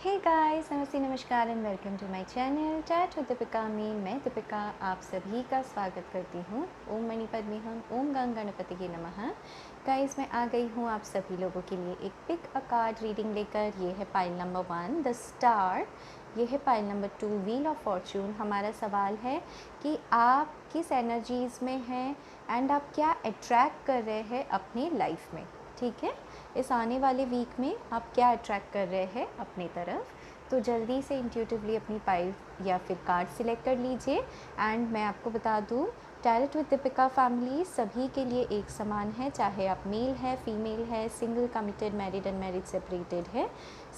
हे guys, नमस्ते, नमस्कार and welcome to my channel chat with Deepika में। मैं दीपिका आप सभी का स्वागत करती हूँ। ओम मणि पद्मे हम, ओम गंग गणपति की नमः। गाइस, मैं आ गई हूँ आप सभी लोगों के लिए एक पिक अ कार्ड रीडिंग लेकर। ये है पाइल नंबर 1 द स्टार, ये है pile number 2 wheel of Fortune. हमारा सवाल है कि आप किस एनर्जीज़ में हैं एंड आप क्या अट्रैक्ट कर रहे हैं अपनी लाइफ में। ठीक है, इस आने वाले वीक में आप क्या अट्रैक्ट कर रहे हैं अपनी तरफ। तो जल्दी से इंट्यूटिवली अपनी पाइल या फिर कार्ड सिलेक्ट कर लीजिए। एंड मैं आपको बता दूं, टैरोट विद दीपिका फैमिली सभी के लिए एक समान है, चाहे आप मेल है, फीमेल है, single, committed, married, unmarried, separated है।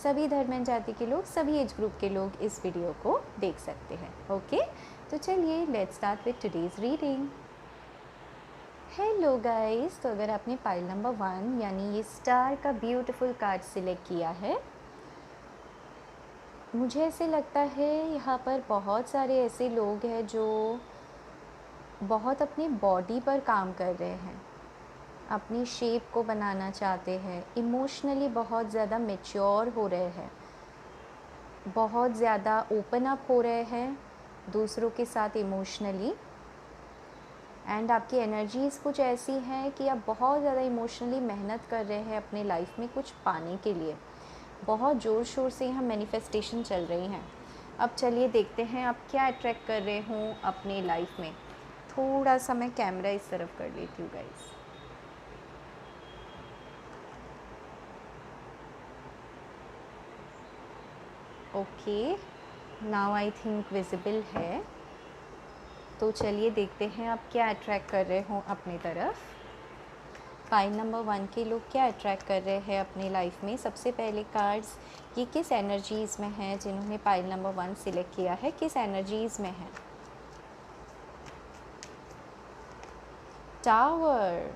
सभी धर्म एंड जाति के लोग, सभी एज ग्रुप के लोग इस वीडियो को देख सकते हैं। ओके, तो चलिए let's start with today's reading. Hello guys, तो अगर आपने पाइल नंबर 1 यानी ये स्टार का ब्यूटीफुल कार्ड सिलेक्ट किया है, मुझे ऐसे लगता है यहाँ पर बहुत सारे ऐसे लोग हैं जो बहुत अपनी बॉडी पर काम कर रहे हैं, अपनी शेप को बनाना चाहते हैं, इमोशनली बहुत ज़्यादा मैच्योर हो रहे हैं, बहुत ज़्यादा ओपन अप हो रहे हैं दूसरों के साथ इमोशनली। एंड आपकी एनर्जीज़ कुछ ऐसी हैं कि आप बहुत ज़्यादा इमोशनली मेहनत कर रहे हैं अपने लाइफ में कुछ पाने के लिए। बहुत ज़ोर शोर से यहाँ मैनिफेस्टेशन चल रही हैं। अब चलिए देखते हैं आप क्या अट्रैक्ट कर रहे हो अपने लाइफ में। थोड़ा सा मैं कैमरा इस तरफ कर लेती हूँ guys. Okay, now I think visible है। तो चलिए देखते हैं आप क्या अट्रैक्ट कर रहे हो अपनी तरफ। पाइल नंबर 1 के लोग क्या अट्रैक्ट कर रहे हैं अपनी लाइफ में। सबसे पहले कार्ड्स ये किस एनर्जीज़ में हैं, जिन्होंने पाइल नंबर 1 सिलेक्ट किया है किस एनर्जीज़ में है। Tower,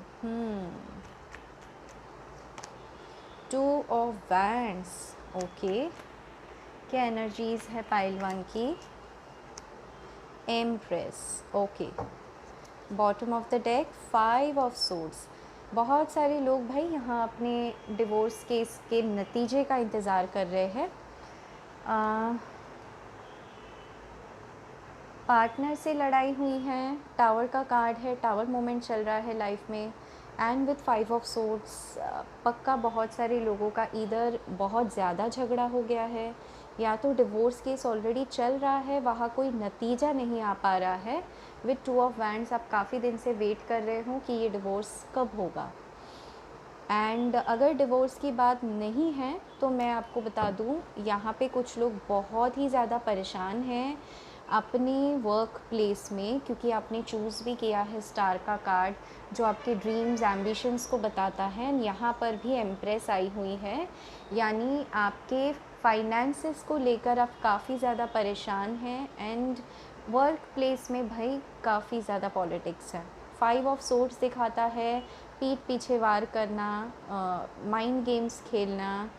2 of wands. ओके, क्या एनर्जीज़ है पाइल 1 की। Empress. Okay, bottom of the deck 5 of swords. बहुत सारे लोग भाई यहाँ अपने डिवोर्स केस के नतीजे का इंतज़ार कर रहे हैं। पार्टनर से लड़ाई हुई है, टावर का कार्ड है, टावर मोमेंट चल रहा है लाइफ में। एंड विथ 5 ऑफ सोर्ड्स पक्का बहुत सारे लोगों का इधर बहुत ज़्यादा झगड़ा हो गया है, या तो डिवोर्स केस ऑलरेडी चल रहा है, वहाँ कोई नतीजा नहीं आ पा रहा है। विथ 2 ऑफ वैंड्स आप काफ़ी दिन से वेट कर रहे हो कि ये डिवोर्स कब होगा। एंड अगर डिवोर्स की बात नहीं है तो मैं आपको बता दूं, यहाँ पे कुछ लोग बहुत ही ज़्यादा परेशान हैं अपनी वर्क प्लेस में, क्योंकि आपने चूज़ भी किया है स्टार का कार्ड जो आपके ड्रीम्स एम्बिशंस को बताता है। यहाँ पर भी एम्प्रेस आई हुई है, यानी आपके फाइनेंसेस को लेकर आप काफ़ी ज़्यादा परेशान हैं। एंड वर्क प्लेस में भाई काफ़ी ज़्यादा पॉलिटिक्स है। 5 ऑफ सोर्ड्स दिखाता है पीठ पीछे वार करना, माइंड गेम्स खेलना,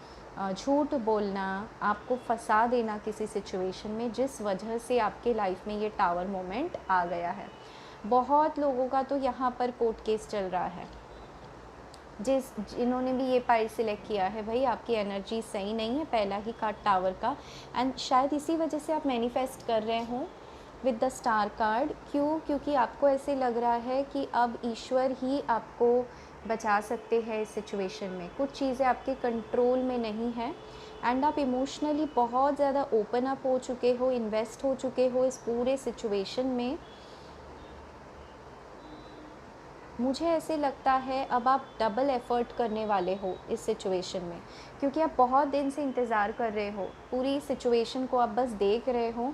झूठ बोलना, आपको फंसा देना किसी सिचुएशन में, जिस वजह से आपके लाइफ में ये टावर मोमेंट आ गया है। बहुत लोगों का तो यहाँ पर कोर्ट केस चल रहा है। जिन्होंने भी ये पाइल सिलेक्ट किया है, भाई आपकी एनर्जी सही नहीं है, पहला ही कार्ड टावर का। एंड शायद इसी वजह से आप मैनिफेस्ट कर रहे हो विद द स्टार कार्ड। क्योंकि आपको ऐसे लग रहा है कि अब ईश्वर ही आपको बचा सकते हैं इस सिचुएशन में। कुछ चीज़ें आपके कंट्रोल में नहीं है एंड आप इमोशनली बहुत ज़्यादा ओपन अप हो चुके हो, इन्वेस्ट हो चुके हो इस पूरे सिचुएशन में। मुझे ऐसे लगता है अब आप डबल एफ़र्ट करने वाले हो इस सिचुएशन में, क्योंकि आप बहुत दिन से इंतज़ार कर रहे हो, पूरी सिचुएशन को आप बस देख रहे हो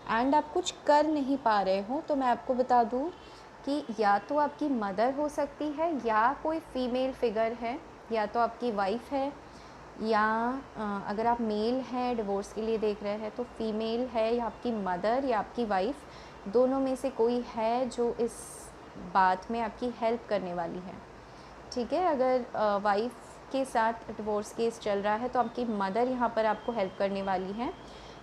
एंड आप कुछ कर नहीं पा रहे हो। तो मैं आपको बता दूं कि या तो आपकी मदर हो सकती है, या कोई फीमेल फिगर है, या तो आपकी वाइफ है, या अगर आप मेल हैं डिवोर्स के लिए देख रहे हैं तो फीमेल है, या आपकी मदर या आपकी वाइफ, दोनों में से कोई है जो इस बात में आपकी हेल्प करने वाली है। ठीक है, अगर वाइफ के साथ डिवोर्स केस चल रहा है तो आपकी मदर यहाँ पर आपको हेल्प करने वाली है।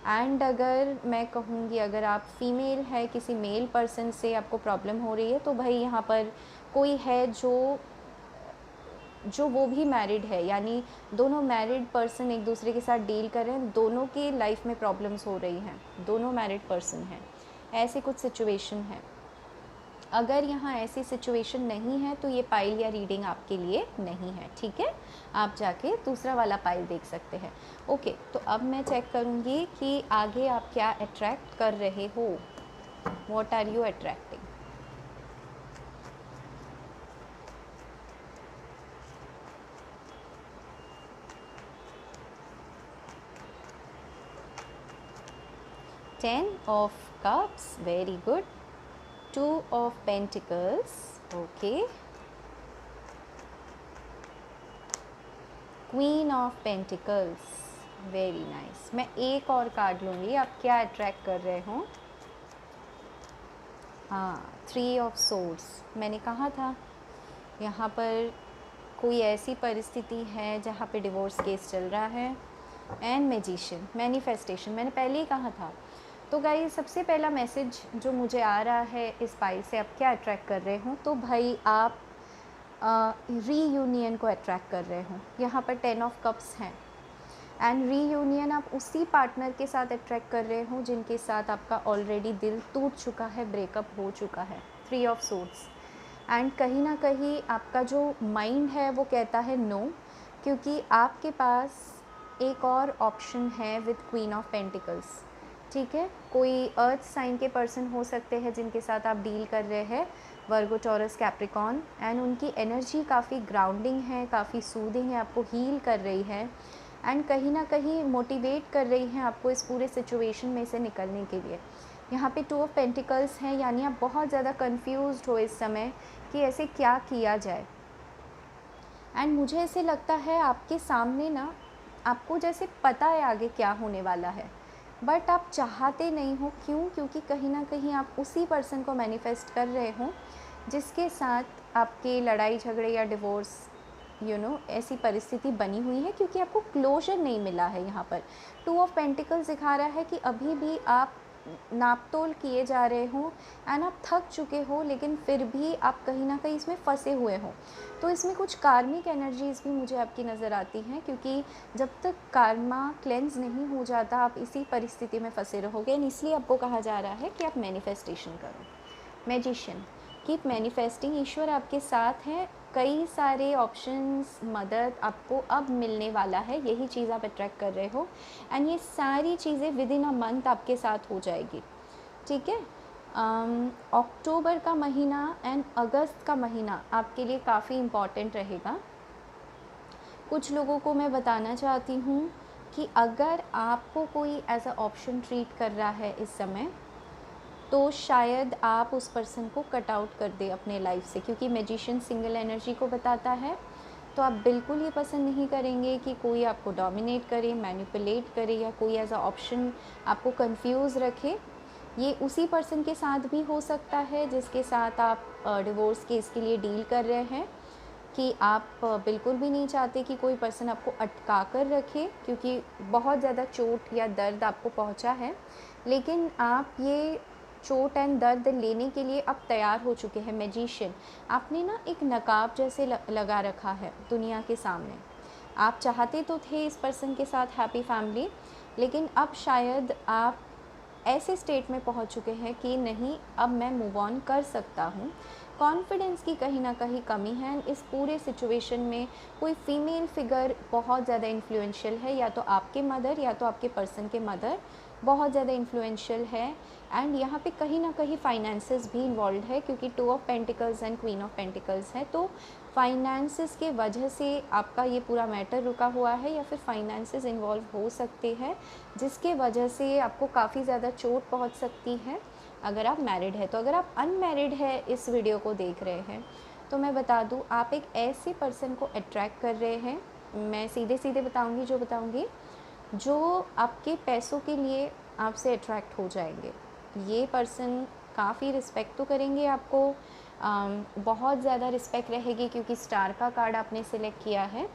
एंड अगर मैं कहूँगी अगर आप फीमेल है, किसी मेल पर्सन से आपको प्रॉब्लम हो रही है, तो भाई यहाँ पर कोई है जो जो वो भी मैरिड है, यानी दोनों मैरिड पर्सन एक दूसरे के साथ डील कर रहे हैं, दोनों की लाइफ में प्रॉब्लम्स हो रही हैं, दोनों मैरिड पर्सन हैं, ऐसी कुछ सिचुएशन है। अगर यहाँ ऐसी सिचुएशन नहीं है तो ये पाइल या रीडिंग आपके लिए नहीं है, ठीक है। आप जाके दूसरा वाला पाइल देख सकते हैं। ओके, तो अब मैं चेक करूँगी कि आगे आप क्या अट्रैक्ट कर रहे हो, what are you attracting. Ten of Cups, very good. Two of Pentacles, okay. Queen of Pentacles, very nice. मैं एक और कार्ड लूँगी, आप क्या अट्रैक्ट कर रहे हो। हाँ, Three of Swords, मैंने कहा था यहाँ पर कोई ऐसी परिस्थिति है जहाँ पे डिवोर्स केस चल रहा है। एंड मैजिशियन, मैनिफेस्टेशन, मैंने पहले ही कहा था। तो गाइस, सबसे पहला मैसेज जो मुझे आ रहा है इस पाइल से, आप क्या अट्रैक्ट कर रहे हो, तो भाई आप रीयूनियन को अट्रैक्ट कर रहे हो। यहाँ पर 10 ऑफ कप्स हैं एंड रीयूनियन आप उसी पार्टनर के साथ अट्रैक्ट कर रहे हो जिनके साथ आपका ऑलरेडी दिल टूट चुका है, ब्रेकअप हो चुका है। 3 ऑफ सोर्ड्स, एंड कहीं ना कहीं आपका जो माइंड है वो कहता है नो, क्योंकि आपके पास एक और ऑप्शन है विद क्वीन ऑफ पेंटिकल्स, ठीक है। कोई अर्थ साइन के पर्सन हो सकते हैं जिनके साथ आप डील कर रहे हैं, वर्गो, टॉरस, कैप्रिकॉन, एंड उनकी एनर्जी काफ़ी ग्राउंडिंग है, काफ़ी सूदिंग है, आपको हील कर रही है एंड कहीं ना कहीं मोटिवेट कर रही हैं आपको इस पूरे सिचुएशन में से निकलने के लिए। यहाँ पे 2 ऑफ पेंटिकल्स हैं, यानी आप बहुत ज़्यादा कंफ्यूज्ड हो इस समय कि ऐसे क्या किया जाए। एंड मुझे ऐसे लगता है आपके सामने ना, आपको जैसे पता है आगे क्या होने वाला है, बट आप चाहते नहीं हो। क्यों? क्योंकि कहीं ना कहीं आप उसी पर्सन को मैनिफेस्ट कर रहे हो जिसके साथ आपके लड़ाई झगड़े या डिवोर्स ऐसी परिस्थिति बनी हुई है, क्योंकि आपको क्लोजर नहीं मिला है। यहाँ पर 2 ऑफ पेंटिकल्स दिखा रहा है कि अभी भी आप नापतोल किए जा रहे हो एंड आप थक चुके हो, लेकिन फिर भी आप कहीं ना कहीं इसमें फंसे हुए हो। तो इसमें कुछ कार्मिक एनर्जीज़ भी मुझे आपकी नज़र आती हैं, क्योंकि जब तक कार्मा क्लेंस नहीं हो जाता आप इसी परिस्थिति में फंसे रहोगे। इसलिए आपको कहा जा रहा है कि आप मैनिफेस्टेशन करो। मैजिशियन, कीप मैनिफेस्टिंग, ईश्वर आपके साथ हैं, कई सारे ऑप्शंस, मदद आपको अब मिलने वाला है, यही चीज़ आप अट्रैक्ट कर रहे हो एंड ये सारी चीज़ें विद इन अ मंथ आपके साथ हो जाएगी, ठीक है। अक्टूबर का महीना एंड अगस्त का महीना आपके लिए काफ़ी इम्पॉर्टेंट रहेगा। कुछ लोगों को मैं बताना चाहती हूँ कि अगर आपको कोई एज अ ऑप्शन ट्रीट कर रहा है इस समय, तो शायद आप उस पर्सन को कट आउट कर दे अपने लाइफ से, क्योंकि मैजिशियन सिंगल एनर्जी को बताता है। तो आप बिल्कुल ये पसंद नहीं करेंगे कि कोई आपको डोमिनेट करे, मैनिपुलेट करे या कोई एज अ ऑप्शन आपको कंफ्यूज रखे। ये उसी पर्सन के साथ भी हो सकता है जिसके साथ आप डिवोर्स केस के लिए डील कर रहे हैं, कि आप बिल्कुल भी नहीं चाहते कि कोई पर्सन आपको अटका कर रखे, क्योंकि बहुत ज़्यादा चोट या दर्द आपको पहुंचा है, लेकिन आप ये चोट एंड दर्द लेने के लिए अब तैयार हो चुके हैं। मैजिशियन, आपने ना एक नकाब जैसे लगा रखा है दुनिया के सामने। आप चाहते तो थे इस पर्सन के साथ हैप्पी फैमिली, लेकिन अब शायद आप ऐसे स्टेट में पहुंच चुके हैं कि नहीं, अब मैं मूव ऑन कर सकता हूं। कॉन्फिडेंस की कहीं ना कहीं कमी है इस पूरे सिचुएशन में। कोई फीमेल फिगर बहुत ज़्यादा इन्फ्लुएंशियल है, या तो आपके मदर या तो आपके पर्सन के मदर बहुत ज़्यादा इन्फ्लुएंशियल है। एंड यहाँ पे कहीं ना कहीं फाइनेंसेस भी इन्वॉल्व है, क्योंकि 2 of pentacles and queen of pentacles है। तो फाइनेंसेस के वजह से आपका ये पूरा मैटर रुका हुआ है, या फिर फाइनेंसेस इन्वॉल्व हो सकते हैं जिसके वजह से आपको काफ़ी ज़्यादा चोट पहुँच सकती है अगर आप मैरिड है। तो अगर आप अनमैरिड है इस वीडियो को देख रहे हैं, तो मैं बता दूं, आप एक ऐसे पर्सन को अट्रैक्ट कर रहे हैं, मैं सीधे सीधे बताऊंगी जो आपके पैसों के लिए आपसे अट्रैक्ट हो जाएंगे। ये पर्सन काफ़ी रिस्पेक्ट तो करेंगे आपको, बहुत ज़्यादा रिस्पेक्ट रहेगी, क्योंकि स्टार का कार्ड आपने सिलेक्ट किया है।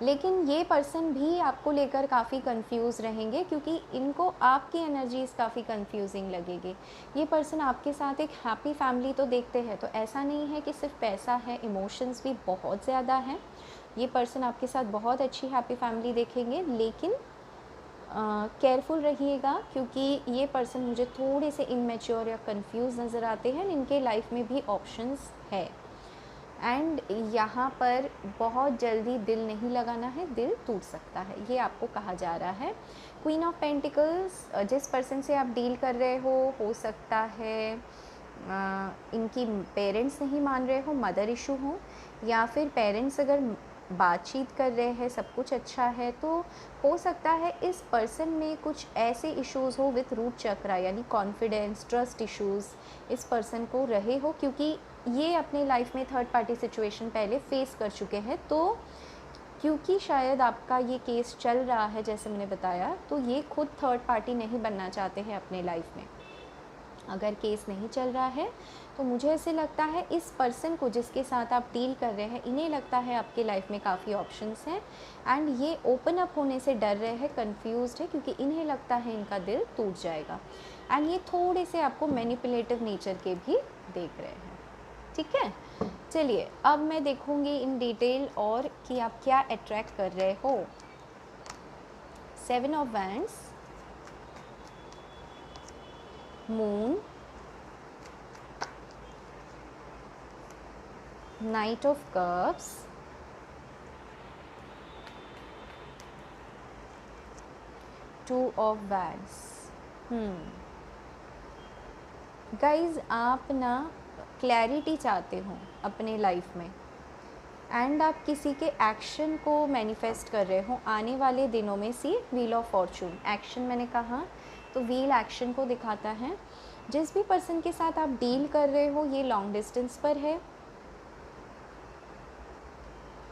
लेकिन ये पर्सन भी आपको लेकर काफ़ी कंफ्यूज रहेंगे, क्योंकि इनको आपकी एनर्जीज़ काफ़ी कंफ्यूजिंग लगेगी। ये पर्सन आपके साथ एक हैप्पी फैमिली तो देखते हैं, तो ऐसा नहीं है कि सिर्फ पैसा है, इमोशंस भी बहुत ज़्यादा हैं। ये पर्सन आपके साथ बहुत अच्छी हैप्पी फैमिली देखेंगे, लेकिन केयरफुल रहिएगा, क्योंकि ये पर्सन मुझे थोड़े से इमेच्योर या कंफ्यूज नज़र आते हैं। इनके लाइफ में भी ऑप्शंस है, एंड यहाँ पर बहुत जल्दी दिल नहीं लगाना है, दिल टूट सकता है, ये आपको कहा जा रहा है। क्वीन ऑफ पेंटिकल्स, जिस पर्सन से आप डील कर रहे हो सकता है इनकी पेरेंट्स नहीं मान रहे हो, मदर इशू हो, या फिर पेरेंट्स अगर बातचीत कर रहे हैं, सब कुछ अच्छा है, तो हो सकता है इस पर्सन में कुछ ऐसे इश्यूज़ हो विथ रूट चक्रा, यानी कॉन्फिडेंस, ट्रस्ट इश्यूज़ इस पर्सन को रहे हो, क्योंकि ये अपने लाइफ में थर्ड पार्टी सिचुएशन पहले फेस कर चुके हैं। तो क्योंकि शायद आपका ये केस चल रहा है जैसे मैंने बताया, तो ये खुद थर्ड पार्टी नहीं बनना चाहते हैं अपने लाइफ में। अगर केस नहीं चल रहा है तो मुझे ऐसे लगता है इस पर्सन को जिसके साथ आप डील कर रहे हैं, इन्हें लगता है आपके लाइफ में काफ़ी ऑप्शंस हैं, एंड ये ओपन अप होने से डर रहे हैं, कंफ्यूज्ड है, क्योंकि इन्हें लगता है इनका दिल टूट जाएगा, एंड ये थोड़े से आपको मैनिपुलेटिव नेचर के भी देख रहे हैं। ठीक है, चलिए अब मैं देखूंगी इन डिटेल और कि आप क्या अट्रैक्ट कर रहे हो। 7 of wands, moon, night of cups, two of wands. Guys, आप ना क्लैरिटी चाहते हो अपने लाइफ में, एंड आप किसी के एक्शन को मैनिफेस्ट कर रहे हो आने वाले दिनों में। सी व्हील ऑफ फॉर्चून, एक्शन मैंने कहा तो व्हील एक्शन को दिखाता है। जिस भी पर्सन के साथ आप डील कर रहे हो ये लॉन्ग डिस्टेंस पर है।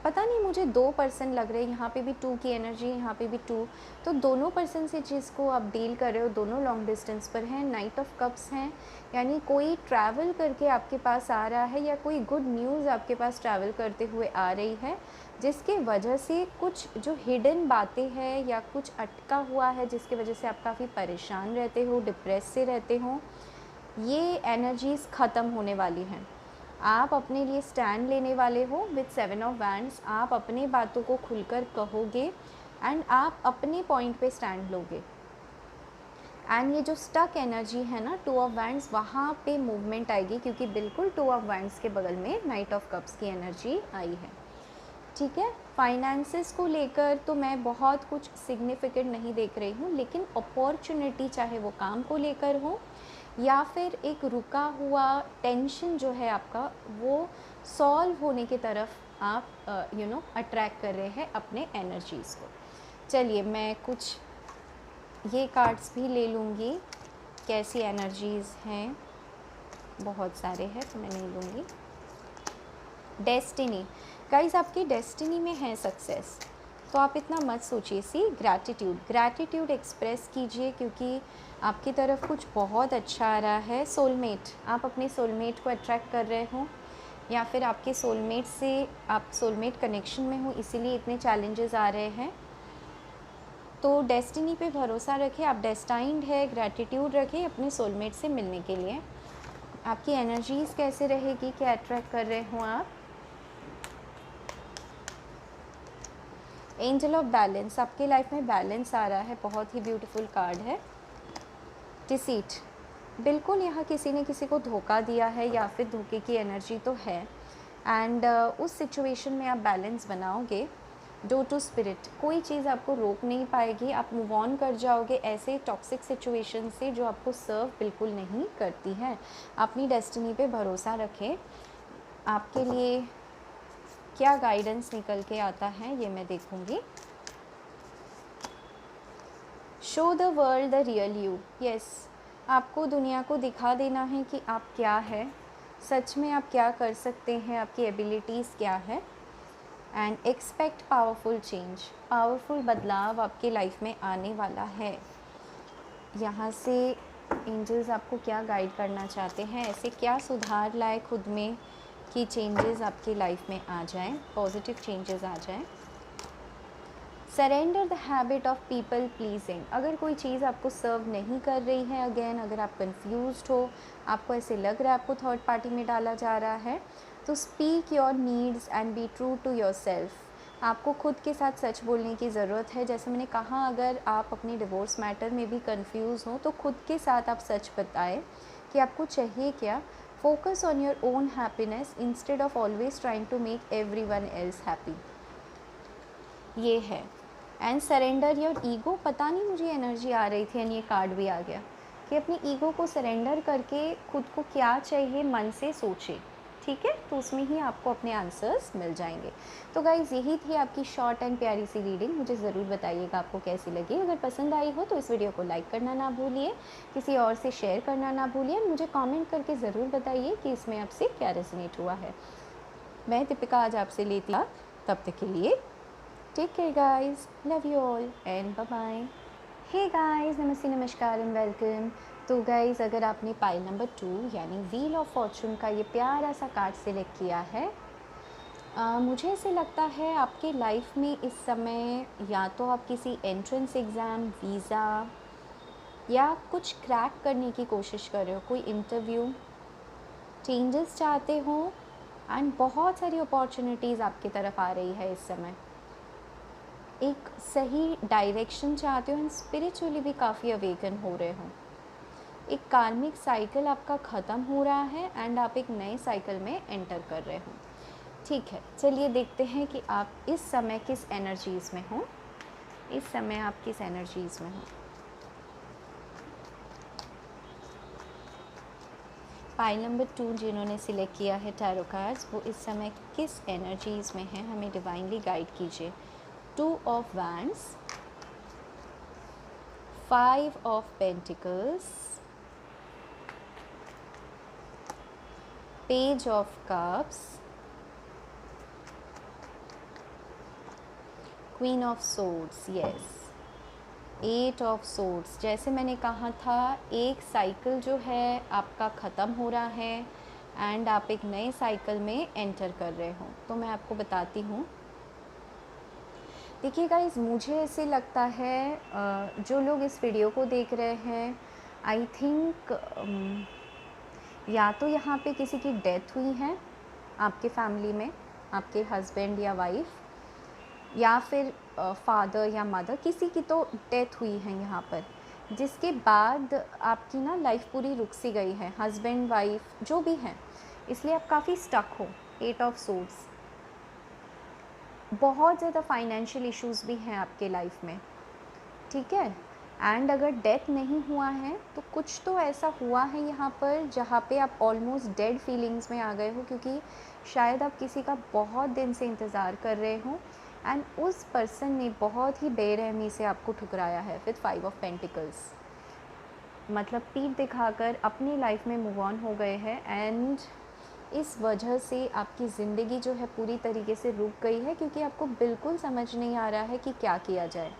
पता नहीं, मुझे 2 पर्सन लग रहे हैं, यहाँ पे भी 2 की एनर्जी, यहाँ पे भी 2, तो दोनों पर्सन से जिसको आप डील कर रहे हो दोनों लॉन्ग डिस्टेंस पर हैं। नाइट ऑफ कप्स हैं, यानी कोई ट्रैवल करके आपके पास आ रहा है, या कोई गुड न्यूज़ आपके पास ट्रैवल करते हुए आ रही है, जिसके वजह से कुछ जो हिडन बातें हैं या कुछ अटका हुआ है, जिसकी वजह से आप काफ़ी परेशान रहते हो, डिप्रेस से रहते हो, ये एनर्जीज़ ख़त्म होने वाली हैं। आप अपने लिए स्टैंड लेने वाले हो विथ 7 ऑफ वैंड्स। आप अपनी बातों को खुलकर कहोगे, एंड आप अपने पॉइंट पे स्टैंड लोगे, एंड ये जो स्टक एनर्जी है ना 2 ऑफ वैंड्स, वहाँ पे मूवमेंट आएगी, क्योंकि बिल्कुल 2 ऑफ वैंड्स के बगल में नाइट ऑफ कप्स की एनर्जी आई है। ठीक है, फाइनेंसेस को लेकर तो मैं बहुत कुछ सिग्निफिकेंट नहीं देख रही हूँ, लेकिन अपॉर्चुनिटी, चाहे वो काम को लेकर हो या फिर एक रुका हुआ टेंशन जो है आपका, वो सॉल्व होने की तरफ आप अट्रैक्ट कर रहे हैं अपने एनर्जीज़ को। चलिए मैं कुछ ये कार्ड्स भी ले लूँगी, कैसी एनर्जीज़ हैं, बहुत सारे हैं तो मैं नहीं लूँगी। डेस्टिनी, गाइस आपकी डेस्टिनी में है सक्सेस, तो आप इतना मत सोचिए। सी ग्रैटिट्यूड एक्सप्रेस कीजिए, क्योंकि आपकी तरफ कुछ बहुत अच्छा आ रहा है। सोलमेट, आप अपने सोलमेट को अट्रैक्ट कर रहे हो, या फिर आपके सोलमेट से आप सोलमेट कनेक्शन में हो, इसीलिए इतने चैलेंजेस आ रहे हैं। तो डेस्टिनी पे भरोसा रखें, आप डेस्टाइंड है, ग्रैटिट्यूड रखें अपने सोलमेट से मिलने के लिए। आपकी एनर्जीज़ कैसे रहेगी, क्या अट्रैक्ट कर रहे हो आप। एंजल ऑफ बैलेंस, आपके लाइफ में बैलेंस आ रहा है, बहुत ही ब्यूटीफुल कार्ड है। डिसीट, बिल्कुल यहाँ किसी ने किसी को धोखा दिया है, या फिर धोखे की एनर्जी तो है, एंड उस सिचुएशन में आप बैलेंस बनाओगे। डो टू स्पिरिट, कोई चीज़ आपको रोक नहीं पाएगी, आप मूव ऑन कर जाओगे ऐसे टॉक्सिक सिचुएशन से जो आपको सर्व बिल्कुल नहीं करती है। अपनी डेस्टिनी पे भरोसा रखें। आपके लिए क्या गाइडेंस निकल के आता है ये मैं देखूंगी। Show the world the real you, yes, आपको दुनिया को दिखा देना है कि आप क्या है, सच में आप क्या कर सकते हैं, आपकी एबिलिटीज़ क्या है, and expect powerful change, powerful बदलाव आपके लाइफ में आने वाला है। यहाँ से एंजल्स आपको क्या गाइड करना चाहते हैं, ऐसे क्या सुधार लाए खुद में कि चेंजेस आपकी लाइफ में आ जाएं, पॉजिटिव चेंजेस आ जाएं। Surrender the habit of people pleasing. अगर कोई चीज़ आपको सर्व नहीं कर रही है, अगेन अगर आप कंफ्यूज्ड हो, आपको ऐसे लग रहा है आपको थर्ड पार्टी में डाला जा रहा है, तो speak your needs and be true to yourself. आपको खुद के साथ सच बोलने की ज़रूरत है। जैसे मैंने कहा, अगर आप अपनी डिवोर्स मैटर में भी कंफ्यूज हो तो खुद के साथ आप सच बताएं कि आपको चाहिए क्या। Focus on your own happiness instead of always trying to make everyone else happy. ये है। And surrender your ego. पता नहीं मुझे एनर्जी आ रही थी एंड ये कार्ड भी आ गया कि अपनी ईगो को सरेंडर करके खुद को क्या चाहिए मन से सोचे, ठीक है, तो उसमें ही आपको अपने आंसर्स मिल जाएंगे। तो गाइज़, यही थी आपकी शॉर्ट एंड प्यारी सी रीडिंग। मुझे ज़रूर बताइएगा आपको कैसी लगी। अगर पसंद आई हो तो इस वीडियो को लाइक करना ना भूलिए, किसी और से शेयर करना ना भूलिए। मुझे कमेंट करके ज़रूर बताइए कि इसमें आपसे क्या रेजोनेट हुआ है। मैं दीपिका आज आपसे लेती हूँ। तब तक के लिए take care guys, love you all and bye bye. Hey guys, नमस्ते, नमस्कार एंड वेलकम। तो गाइज, अगर आपने पाइल नंबर 2 यानी व्हील ऑफ फॉर्चून का ये प्यारा सा कार्ड सिलेक्ट किया है, मुझे ऐसे लगता है आपके लाइफ में इस समय या तो आप किसी एंट्रेंस एग्ज़ाम, वीज़ा या कुछ क्रैक करने की कोशिश कर रहे हो, कोई इंटरव्यू, चेंजेस चाहते हो एंड बहुत सारी अपॉर्चुनिटीज़ आपकी तरफ आ रही है इस समय। एक सही डायरेक्शन चाहते हो एंड स्पिरिचुअली भी काफ़ी अवेकन हो रहे हो। एक कार्मिक साइकिल आपका ख़त्म हो रहा है एंड आप एक नए साइकिल में एंटर कर रहे हो। ठीक है, चलिए देखते हैं कि आप इस समय किस एनर्जीज़ में हो। इस समय आप किस एनर्जीज़ में हो। पाइल नंबर 2 जिन्होंने सिलेक्ट किया है टैरो कार्ड्स, वो इस समय किस एनर्जीज़ में हैं, हमें डिवाइनली गाइड कीजिए। 2 of wands, 5 of pentacles, page of cups, queen of swords, yes, 8 of swords. जैसे मैंने कहा था, एक साइकिल जो है आपका ख़त्म हो रहा है एंड आप एक नए साइकिल में एंटर कर रहे हो। तो मैं आपको बताती हूँ। देखिए गाइस, मुझे ऐसे लगता है जो लोग इस वीडियो को देख रहे हैं, आई थिंक या तो यहाँ पे किसी की डेथ हुई है आपके फैमिली में, आपके हस्बैंड या वाइफ, या फिर फादर या मदर, किसी की तो डेथ हुई है यहाँ पर, जिसके बाद आपकी ना लाइफ पूरी रुक सी गई है, हस्बैंड वाइफ जो भी हैं, इसलिए आप काफ़ी स्टक हो। 8 ऑफ सोर्ड्स, बहुत ज़्यादा फाइनेंशियल इश्यूज़ भी हैं आपके लाइफ में, ठीक है। एंड अगर डेथ नहीं हुआ है तो कुछ तो ऐसा हुआ है यहाँ पर जहाँ पे आप ऑलमोस्ट डेड फीलिंग्स में आ गए हो, क्योंकि शायद आप किसी का बहुत दिन से इंतज़ार कर रहे हो एंड उस पर्सन ने बहुत ही बेरहमी से आपको ठुकराया है विद 5 ऑफ पेंटिकल्स। मतलब पीठ दिखाकर अपनी लाइफ में मूव ऑन हो गए हैं एंड इस वजह से आपकी ज़िंदगी जो है पूरी तरीके से रुक गई है, क्योंकि आपको बिल्कुल समझ नहीं आ रहा है कि क्या किया जाए।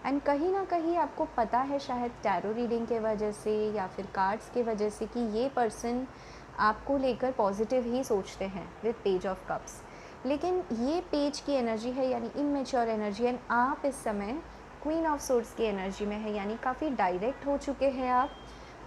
एंड कहीं ना कहीं आपको पता है, शायद टैरो रीडिंग के वजह से या फिर कार्ड्स के वजह से, कि ये पर्सन आपको लेकर पॉजिटिव ही सोचते हैं विद पेज ऑफ कप्स। लेकिन ये पेज की एनर्जी है यानी इमेच्योर एनर्जी, एंड आप इस समय क्वीन ऑफ सोर्ड्स की एनर्जी में है, यानी काफ़ी डायरेक्ट हो चुके हैं आप।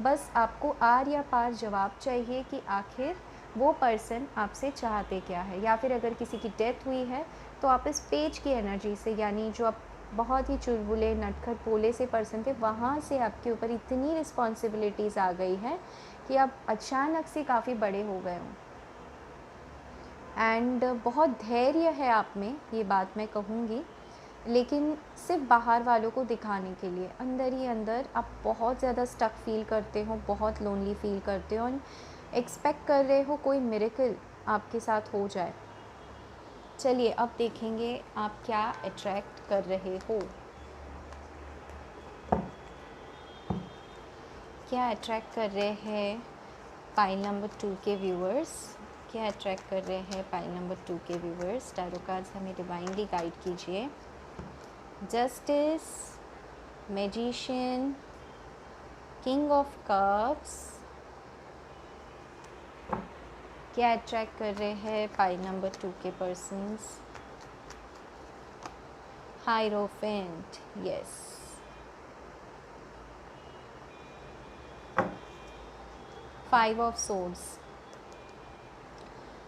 बस आपको आर या पार जवाब चाहिए कि आखिर वो पर्सन आपसे चाहते क्या है, या फिर अगर किसी की डेथ हुई है तो आप इस पेज की एनर्जी से, यानी जो आप बहुत ही चुलबुले नटखट भोले से पर्सन थे, वहाँ से आपके ऊपर इतनी रिस्पॉन्सिबिलिटीज़ आ गई है कि आप अचानक से काफ़ी बड़े हो गए हो। एंड बहुत धैर्य है आप में, ये बात मैं कहूँगी, लेकिन सिर्फ बाहर वालों को दिखाने के लिए, अंदर ही अंदर आप बहुत ज़्यादा स्टक फील करते हो, बहुत लोनली फील करते हो, और एक्सपेक्ट कर रहे हो कोई मिरेकल आपके साथ हो जाए। चलिए अब देखेंगे आप क्या अट्रैक्ट कर रहे हो, क्या अट्रैक्ट कर रहे हैं पाइल नंबर 2 के व्यूअर्स, क्या अट्रैक्ट कर रहे हैं पाइल नंबर 2 के व्यूअर्स। टैरो कार्ड्स हमें डिवाइनली गाइड कीजिए। Justice, magician, king of cups, क्या अट्रैक्ट कर रहे हैं पाइल नंबर 2 के persons. Hierophant, yes. Five of swords.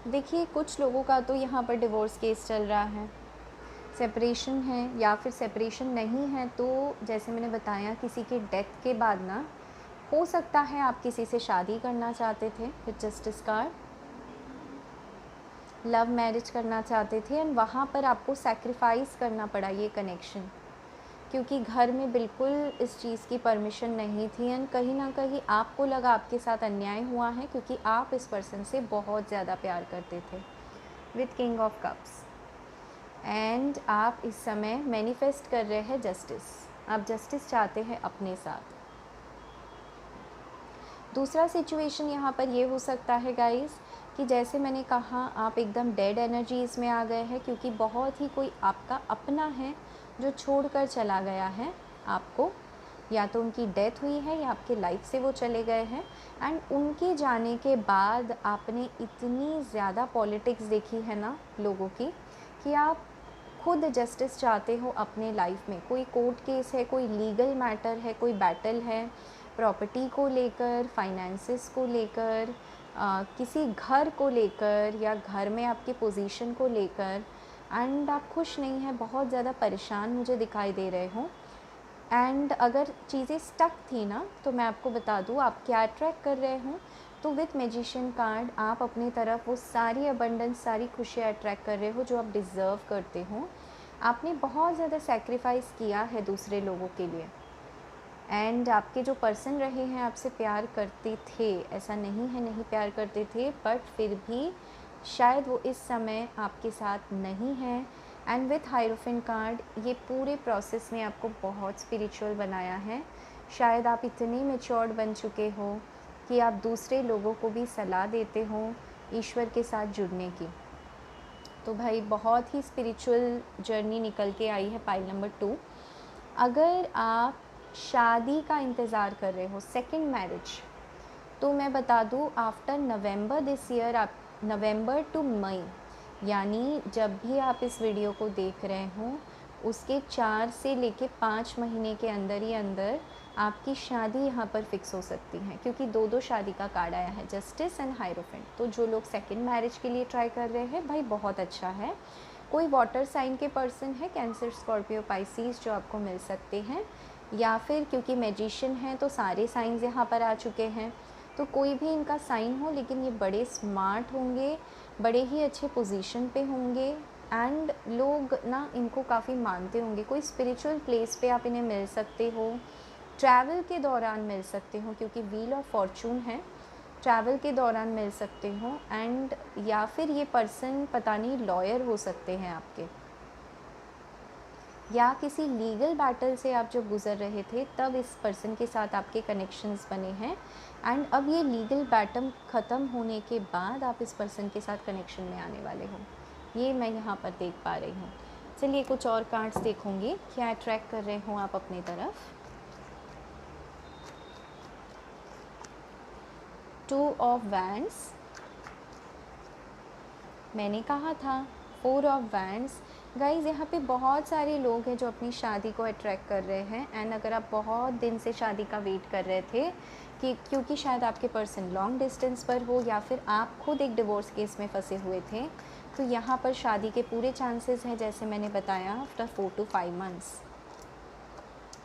देखिए कुछ लोगों का तो यहाँ पर डिवोर्स केस चल रहा है, सेपरेशन है, या फिर सेपरेशन नहीं है तो जैसे मैंने बताया किसी के डेथ के बाद ना हो सकता है आप किसी से शादी करना चाहते थे with justice card, love marriage करना चाहते थे, एंड वहाँ पर आपको सैक्रिफाइस करना पड़ा ये कनेक्शन, क्योंकि घर में बिल्कुल इस चीज़ की परमिशन नहीं थी, एंड कहीं ना कहीं आपको लगा आपके साथ अन्याय हुआ है क्योंकि आप इस पर्सन से बहुत ज़्यादा प्यार करते थे with king of cups, and आप इस समय मैनिफेस्ट कर रहे हैं जस्टिस, आप जस्टिस चाहते हैं अपने साथ। दूसरा सिचुएशन यहाँ पर ये हो सकता है गाइस कि जैसे मैंने कहा आप एकदम डेड एनर्जीज़ में आ गए हैं, क्योंकि बहुत ही कोई आपका अपना है जो छोड़कर चला गया है आपको, या तो उनकी डेथ हुई है या आपके लाइफ से वो चले गए हैं, एंड उनके जाने के बाद आपने इतनी ज़्यादा पॉलिटिक्स देखी है ना लोगों की कि आप खुद जस्टिस चाहते हो अपने लाइफ में। कोई कोर्ट केस है, कोई लीगल मैटर है, कोई बैटल है प्रॉपर्टी को लेकर, फाइनेंसेस को लेकर, किसी घर को लेकर, या घर में आपकी पोजीशन को लेकर, एंड आप खुश नहीं हैं, बहुत ज़्यादा परेशान मुझे दिखाई दे रहे हो। एंड अगर चीज़ें स्टक थी ना तो मैं आपको बता दूँ आप क्या अट्रैक्ट कर रहे हो, तो विथ मैजिशियन कार्ड आप अपनी तरफ वो सारी अबंडेंस, सारी खुशियाँ अट्रैक्ट कर रहे हो जो आप डिज़र्व करते हो। आपने बहुत ज़्यादा सेक्रीफाइस किया है दूसरे लोगों के लिए, एंड आपके जो पर्सन रहे हैं आपसे प्यार करते थे, ऐसा नहीं है नहीं प्यार करते थे, बट फिर भी शायद वो इस समय आपके साथ नहीं है। एंड विथ हायरोफेंट कार्ड ये पूरे प्रोसेस ने आपको बहुत स्पिरिचुअल बनाया है। शायद आप इतने मैच्योर्ड बन चुके हो कि आप दूसरे लोगों को भी सलाह देते हो ईश्वर के साथ जुड़ने की। तो भाई बहुत ही स्पिरिचुअल जर्नी निकल के आई है पाइल नंबर 2। अगर आप शादी का इंतज़ार कर रहे हो, सेकंड मैरिज, तो मैं बता दूँ आफ्टर नवंबर दिस ईयर, आप नवंबर टू मई, यानी जब भी आप इस वीडियो को देख रहे हो उसके 4 से लेके 5 महीने के अंदर ही अंदर आपकी शादी यहाँ पर फिक्स हो सकती है, क्योंकि दो शादी का कार्ड आया है, जस्टिस एंड हायरोफेंट। तो जो लोग सेकंड मैरिज के लिए ट्राई कर रहे हैं भाई बहुत अच्छा है। कोई वाटर साइन के पर्सन है, कैंसर, स्कॉर्पियो, पाइसीज, जो आपको मिल सकते हैं, या फिर क्योंकि मैजिशियन हैं तो सारे साइंस यहाँ पर आ चुके हैं, तो कोई भी इनका साइन हो, लेकिन ये बड़े स्मार्ट होंगे, बड़े ही अच्छे पोजीशन पे होंगे, एंड लोग ना इनको काफ़ी मानते होंगे। कोई स्पिरिचुअल प्लेस पे आप इन्हें मिल सकते हो, ट्रैवल के दौरान मिल सकते हो, क्योंकि व्हील ऑफ फॉर्चून है, ट्रैवल के दौरान मिल सकते हो, एंड या फिर ये पर्सन पता नहीं लॉयर हो सकते हैं आपके, या किसी लीगल बैटल से आप जब गुज़र रहे थे तब इस पर्सन के साथ आपके कनेक्शंस बने हैं, एंड अब ये लीगल बैटल ख़त्म होने के बाद आप इस पर्सन के साथ कनेक्शन में आने वाले हो, ये मैं यहाँ पर देख पा रही हूँ। चलिए कुछ और कार्ड्स देखूँगी क्या अट्रैक्ट कर रहे हो आप अपनी तरफ। 2 ऑफ वैंड्स, मैंने कहा था 4 ऑफ वैंड्स। गाइज़ यहाँ पे बहुत सारे लोग हैं जो अपनी शादी को अट्रैक्ट कर रहे हैं, एंड अगर आप बहुत दिन से शादी का वेट कर रहे थे कि क्योंकि शायद आपके पर्सन लॉन्ग डिस्टेंस पर हो, या फिर आप खुद एक डिवोर्स केस में फंसे हुए थे, तो यहाँ पर शादी के पूरे चांसेस हैं, जैसे मैंने बताया after 4 to 5 months.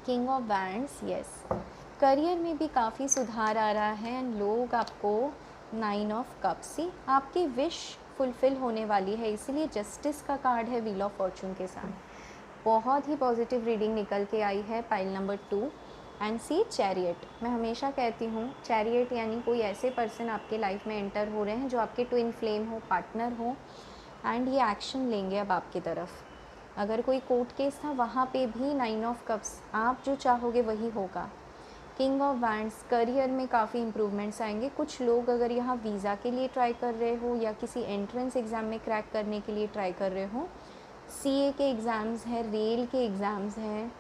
King of wands, yes, career में भी काफ़ी सुधार आ रहा है, एंड लोग आपको 9 ऑफ कप्स, ही आपकी विश फुलफ़िल होने वाली है, इसीलिए जस्टिस का कार्ड है व्हील ऑफ फॉर्चून के साथ। बहुत ही पॉजिटिव रीडिंग निकल के आई है pile number 2। And see chariot, मैं हमेशा कहती हूँ चैरियट यानी कोई ऐसे पर्सन आपके लाइफ में एंटर हो रहे हैं जो आपके ट्विन फ्लेम हो, पार्टनर हो, एंड ये एक्शन लेंगे अब आपकी तरफ। अगर कोई कोर्ट केस था वहाँ पे भी 9 ऑफ कप्स, आप जो चाहोगे वही होगा। किंग ऑफ वैंड्स, करियर में काफ़ी इंप्रूवमेंट्स आएंगे। कुछ लोग अगर यहाँ वीज़ा के लिए ट्राई कर रहे हो, या किसी एंट्रेंस एग्ज़ाम में क्रैक करने के लिए ट्राई कर रहे हो, सीए के एग्ज़ाम्स हैं, रेल के एग्ज़ाम्स हैं,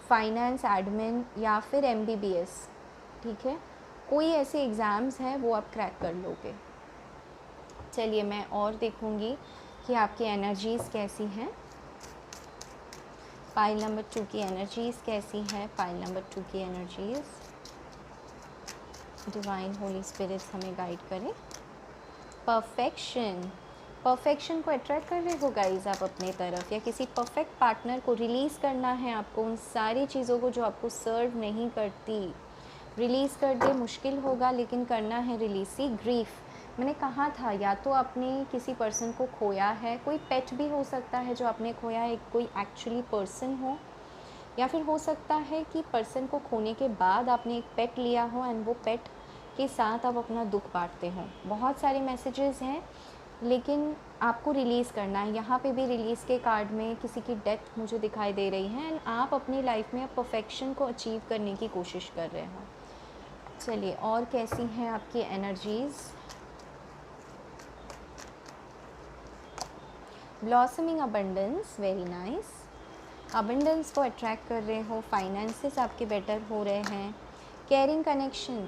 फाइनेंस, एडमिन, या फिर एमबीबीएस, ठीक है, कोई ऐसे एग्ज़ाम्स हैं वो आप क्रैक कर लोगे। चलिए मैं और देखूँगी कि आपकी एनर्जीज़ कैसी हैं। पाइल नंबर 2 की एनर्जीज़ कैसी है। पाइल नंबर 2 की एनर्जीज़। डिवाइन होली स्पिरिट्स हमें गाइड करें। परफेक्शन, परफेक्शन को अट्रैक्ट कर रहे हो गाइस आप अपने तरफ, या किसी परफेक्ट पार्टनर को रिलीज़ करना है आपको, उन सारी चीज़ों को जो आपको सर्व नहीं करती। रिलीज़ कर दे, मुश्किल होगा लेकिन करना है रिलीज़। सी ग्रीफ, मैंने कहा था या तो आपने किसी पर्सन को खोया है, कोई पेट भी हो सकता है जो आपने खोया है, कोई एक्चुअली पर्सन हो, या फिर हो सकता है कि पर्सन को खोने के बाद आपने एक पेट लिया हो एंड वो पेट के साथ आप अपना दुख बांटते हो। बहुत सारे मैसेजेस हैं लेकिन आपको रिलीज़ करना है। यहाँ पे भी रिलीज़ के कार्ड में किसी की डेथ मुझे दिखाई दे रही है एंड आप अपनी लाइफ में अब परफेक्शन को अचीव करने की कोशिश कर रहे हो। चलिए और कैसी हैं आपकी energies. Blossoming abundance, very nice. Abundance को अट्रैक्ट कर रहे हो, फाइनेंसेस आपके बेटर हो रहे हैं। केयरिंग कनेक्शन,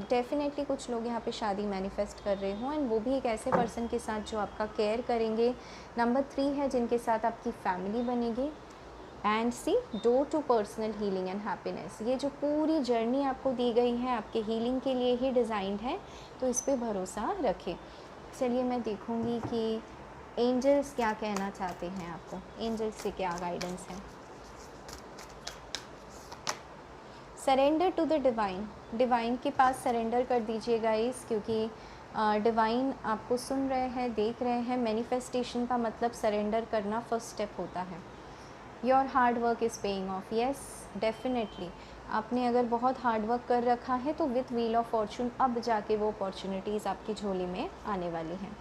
डेफिनेटली कुछ लोग यहाँ पे शादी मैनिफेस्ट कर रहे हो एंड वो भी एक ऐसे पर्सन के साथ जो आपका केयर करेंगे। नंबर 3 है जिनके साथ आपकी फैमिली बनेगी। And see door to personal healing and happiness, ये जो पूरी जर्नी आपको दी गई है आपके हीलिंग के लिए ही डिज़ाइंड है, तो इस पर भरोसा रखें। चलिए मैं देखूँगी कि एंजल्स क्या कहना चाहते हैं आपको, एंजल्स से क्या गाइडेंस है। Surrender to the divine, divine के पास सरेंडर कर दीजिए गाइस, क्योंकि डिवाइन आपको सुन रहे हैं, देख रहे हैं। मैनिफेस्टेशन का मतलब सरेंडर करना फर्स्ट स्टेप होता है। Your hard work is paying off, yes definitely. आपने अगर बहुत हार्ड वर्क कर रखा है तो विथ व्हील ऑफ फॉर्चून अब जाके वो अपॉर्चुनिटीज़ आपकी झोली में आने वाली हैं।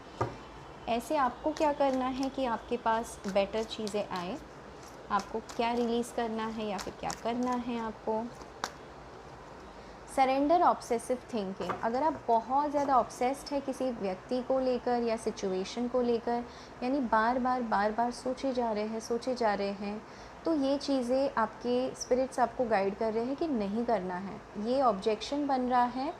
ऐसे आपको क्या करना है कि आपके पास बेटर चीज़ें आए। आपको क्या रिलीज़ करना है या फिर क्या करना है आपको। सरेंडर ऑब्सेसिव थिंकिंग, अगर आप बहुत ज़्यादा ऑब्सेस्ड है किसी व्यक्ति को लेकर या सिचुएशन को लेकर, यानी बार बार सोचे जा रहे हैं, तो ये चीज़ें आपके स्पिरिट्स आपको गाइड कर रहे हैं कि नहीं करना है। ये ऑब्जेक्शन बन रहा है,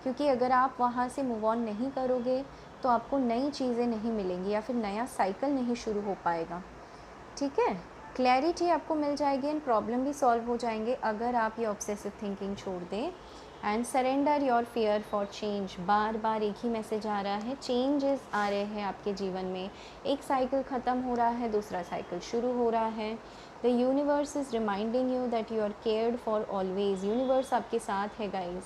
क्योंकि अगर आप वहाँ से मूव ऑन नहीं करोगे तो आपको नई चीज़ें नहीं मिलेंगी या फिर नया साइकिल नहीं शुरू हो पाएगा। ठीक है, क्लैरिटी आपको मिल जाएगी एंड प्रॉब्लम भी सॉल्व हो जाएंगे अगर आप ये ऑब्सेसिव थिंकिंग छोड़ दें। And surrender your fear for change, बार बार एक ही मैसेज आ रहा है, चेंजेस आ रहे हैं आपके जीवन में। एक साइकिल ख़त्म हो रहा है, दूसरा साइकिल शुरू हो रहा है। The universe is reminding you that you are cared for always, universe आपके साथ है गाइज।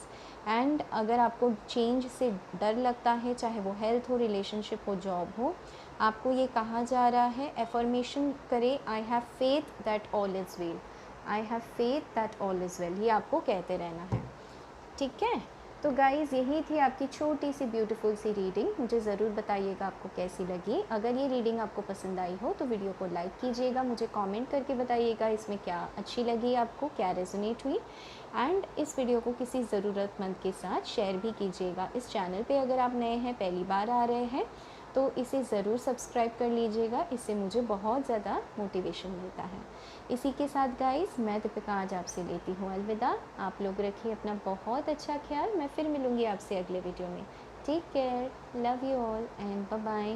एंड अगर आपको चेंज से डर लगता है, चाहे वो हेल्थ हो, रिलेशनशिप हो, जॉब हो, आपको ये कहा जा रहा है, एफर्मेशन करें, I have faith that all is well, I have faith that all is well, ये आपको कहते रहना है। ठीक है, तो गाइज़ यही थी आपकी छोटी सी ब्यूटीफुल सी रीडिंग। मुझे ज़रूर बताइएगा आपको कैसी लगी। अगर ये रीडिंग आपको पसंद आई हो तो वीडियो को लाइक कीजिएगा, मुझे कमेंट करके बताइएगा इसमें क्या अच्छी लगी आपको, क्या रेजोनेट हुई। एंड इस वीडियो को किसी ज़रूरतमंद के साथ शेयर भी कीजिएगा। इस चैनल पे अगर आप नए हैं, पहली बार आ रहे हैं, तो इसे ज़रूर सब्सक्राइब कर लीजिएगा, इससे मुझे बहुत ज़्यादा मोटिवेशन मिलता है। इसी के साथ गाइस मैं दीपिका आज आपसे लेती हूँ अलविदा। आप लोग रखिए अपना बहुत अच्छा ख्याल। मैं फिर मिलूँगी आपसे अगले वीडियो में। Take care, love you all and bye bye.